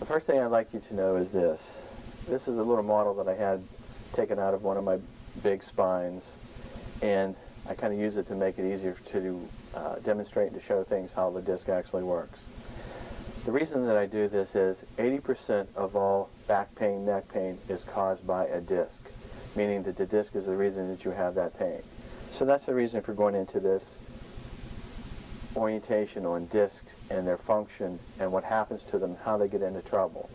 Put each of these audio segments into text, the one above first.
first thing I'd like you to know is this. This is a little model that I had taken out of one of my big spines, and I kind of use it to make it easier to demonstrate and to show things how the disc actually works. The reason that I do this is 80% of all back pain, neck pain is caused by a disc, meaning that the disc is the reason that you have that pain. So that's the reason for going into this orientation on discs and their function and what happens to them, how they get into trouble.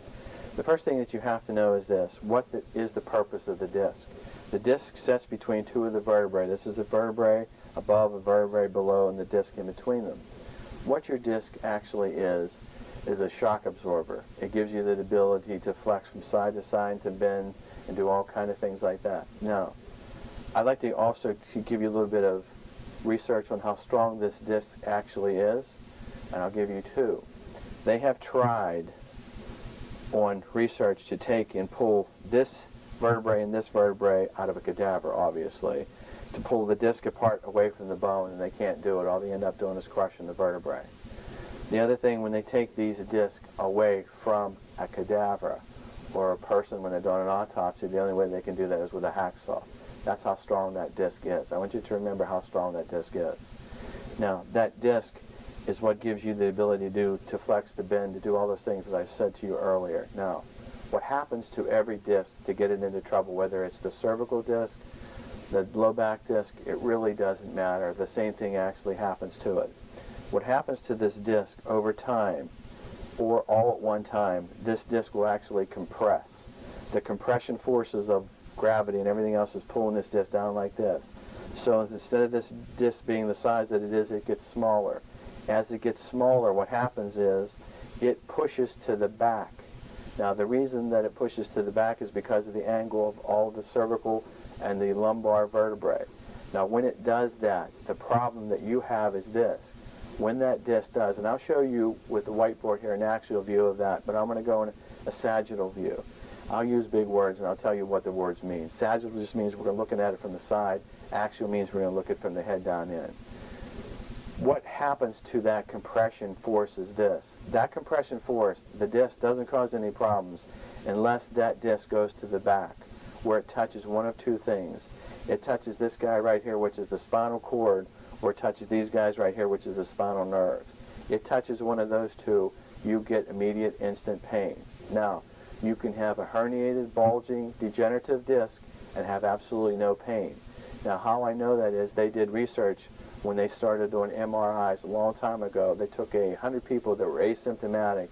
The first thing that you have to know is this. What is the purpose of the disc? The disc sits between two of the vertebrae. This is a vertebrae above, a vertebrae below, and the disc in between them. What your disc actually is a shock absorber. It gives you the ability to flex from side to side, to bend, and do all kind of things like that. Now, I'd like to also give you a little bit of research on how strong this disc actually is, and I'll give you two. They have tried on research to take and pull this vertebrae and this vertebrae out of a cadaver, obviously, to pull the disc apart away from the bone, and they can't do it. All they end up doing is crushing the vertebrae. The other thing, when they take these discs away from a cadaver or a person when they're doing an autopsy, the only way they can do that is with a hacksaw. That's how strong that disc is. I want you to remember how strong that disc is. Now, that disc is what gives you the ability to flex, to bend, to do all those things that I said to you earlier. Now, what happens to every disc to get it into trouble, whether it's the cervical disc, the low back disc, it really doesn't matter. The same thing actually happens to it. What happens to this disc over time, or all at one time, this disc will actually compress. The compression forces of gravity and everything else is pulling this disc down like this. So instead of this disc being the size that it is, it gets smaller. As it gets smaller, what happens is it pushes to the back. Now, the reason that it pushes to the back is because of the angle of all the cervical and the lumbar vertebrae. Now, when it does that, the problem that you have is this. When that disc does, and I'll show you with the whiteboard here an axial view of that, but I'm going to go in a sagittal view. I'll use big words and I'll tell you what the words mean. Sagittal just means we're looking at it from the side. Axial means we're going to look at it from the head down in. What happens to that compression force is this. That compression force, the disc, doesn't cause any problems unless that disc goes to the back, where it touches one of two things. It touches this guy right here, which is the spinal cord, or it touches these guys right here, which is the spinal nerves. It touches one of those two, you get immediate instant pain. Now, you can have a herniated, bulging, degenerative disc and have absolutely no pain. Now, how I know that is they did research when they started doing MRIs a long time ago. They took 100 people that were asymptomatic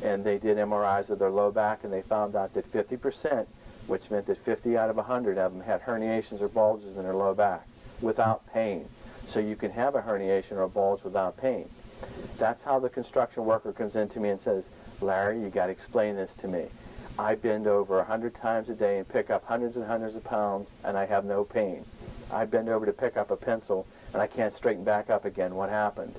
and they did MRIs of their low back, and they found out that 50%, which meant that 50 out of 100 of them had herniations or bulges in their low back without pain. So you can have a herniation or a bulge without pain. That's how the construction worker comes in to me and says, Larry, you got to explain this to me. I bend over 100 times a day and pick up hundreds and hundreds of pounds, and I have no pain. I bend over to pick up a pencil, and I can't straighten back up again. What happened?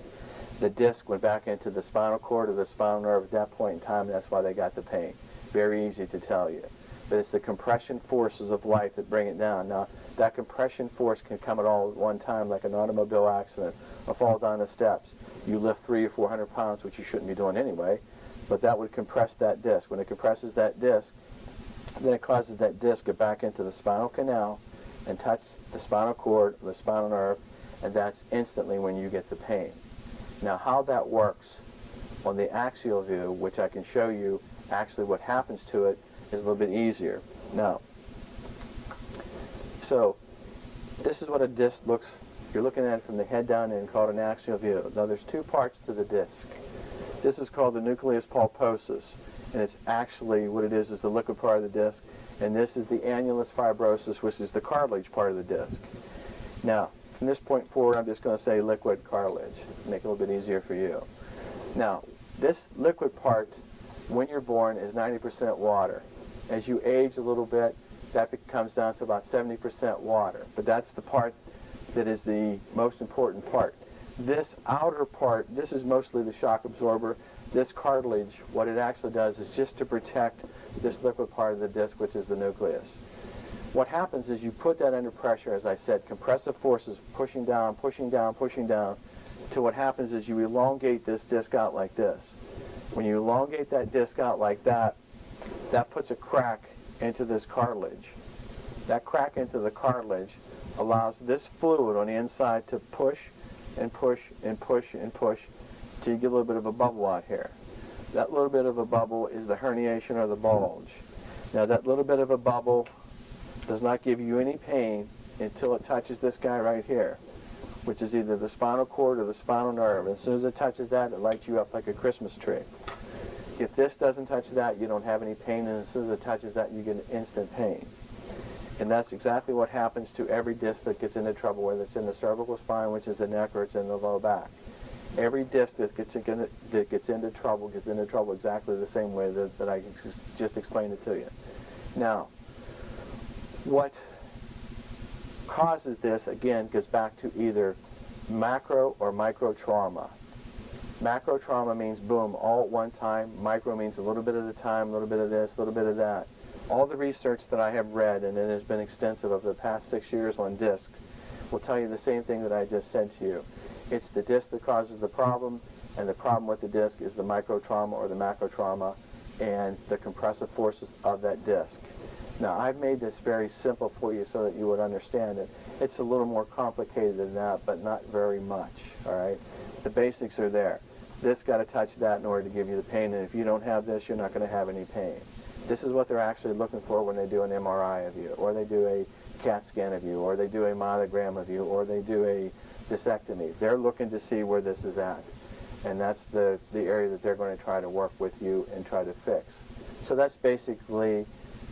The disc went back into the spinal cord or the spinal nerve at that point in time, and that's why they got the pain. Very easy to tell you. But it's the compression forces of life that bring it down. Now, that compression force can come at all at one time, like an automobile accident, or fall down the steps. You lift 300 or 400 pounds, which you shouldn't be doing anyway, but that would compress that disc. When it compresses that disc, then it causes that disc to get back into the spinal canal and touch the spinal cord, the spinal nerve, and that's instantly when you get the pain. Now, how that works on the axial view, which I can show you actually what happens to it, is a little bit easier. Now, so this is what a disc looks. You're looking at it from the head down in, called an axial view. Now, there's two parts to the disc. This is called the nucleus pulposus, and it's actually what it is the liquid part of the disc, and this is the annulus fibrosus, which is the cartilage part of the disc. Now, from this point forward, I'm just going to say liquid cartilage, make it a little bit easier for you. Now, this liquid part, when you're born, is 90% water. As you age a little bit, that comes down to about 70% water, but that's the part that is the most important part. This outer part, this is mostly the shock absorber. This cartilage, what it actually does is just to protect this liquid part of the disc, which is the nucleus. What happens is you put that under pressure, as I said, compressive forces pushing down, pushing down, pushing down, to what happens is you elongate this disc out like this. When you elongate that disc out like that, that puts a crack into this cartilage. That crack into the cartilage allows this fluid on the inside to push and push and push and push till you get a little bit of a bubble out here. That little bit of a bubble is the herniation or the bulge. Now that little bit of a bubble does not give you any pain until it touches this guy right here, which is either the spinal cord or the spinal nerve. As soon as it touches that, it lights you up like a Christmas tree. If this doesn't touch that, you don't have any pain, and as soon as it touches that, you get instant pain. And that's exactly what happens to every disc that gets into trouble, whether it's in the cervical spine, which is the neck, or it's in the low back. Every disc that gets into trouble exactly the same way that I just explained it to you. Now, what causes this, again, goes back to either macro or micro trauma. Macro trauma means boom, all at one time. Micro means a little bit at a time, a little bit of this, a little bit of that. All the research that I have read, and it has been extensive over the past 6 years on discs, will tell you the same thing that I just said to you. It's the disc that causes the problem, and the problem with the disc is the micro trauma or the macro trauma and the compressive forces of that disc. Now, I've made this very simple for you so that you would understand it. It's a little more complicated than that, but not very much, all right? The basics are there. This got to touch that in order to give you the pain, and if you don't have this, you're not going to have any pain. This is what they're actually looking for when they do an MRI of you, or they do a CAT scan of you, or they do a myelogram of you, or they do a discectomy. They're looking to see where this is at, and that's the area that they're going to try to work with you and try to fix. So that's basically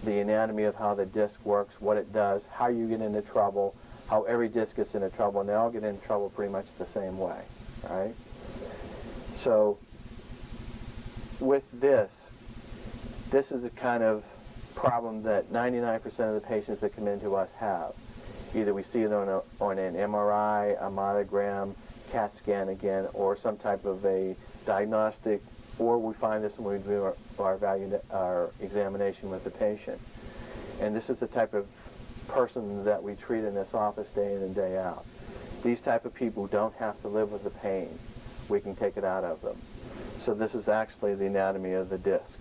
the anatomy of how the disc works, what it does, how you get into trouble, how every disc gets into trouble, and they all get into trouble pretty much the same way, right? So with this is the kind of problem that 99% of the patients that come into us have. Either we see it on an MRI, a myelogram, CAT scan again, or some type of a diagnostic, or we find this when we do our examination with the patient. And this is the type of person that we treat in this office day in and day out. These type of people don't have to live with the pain. We can take it out of them. So this is actually the anatomy of the disc.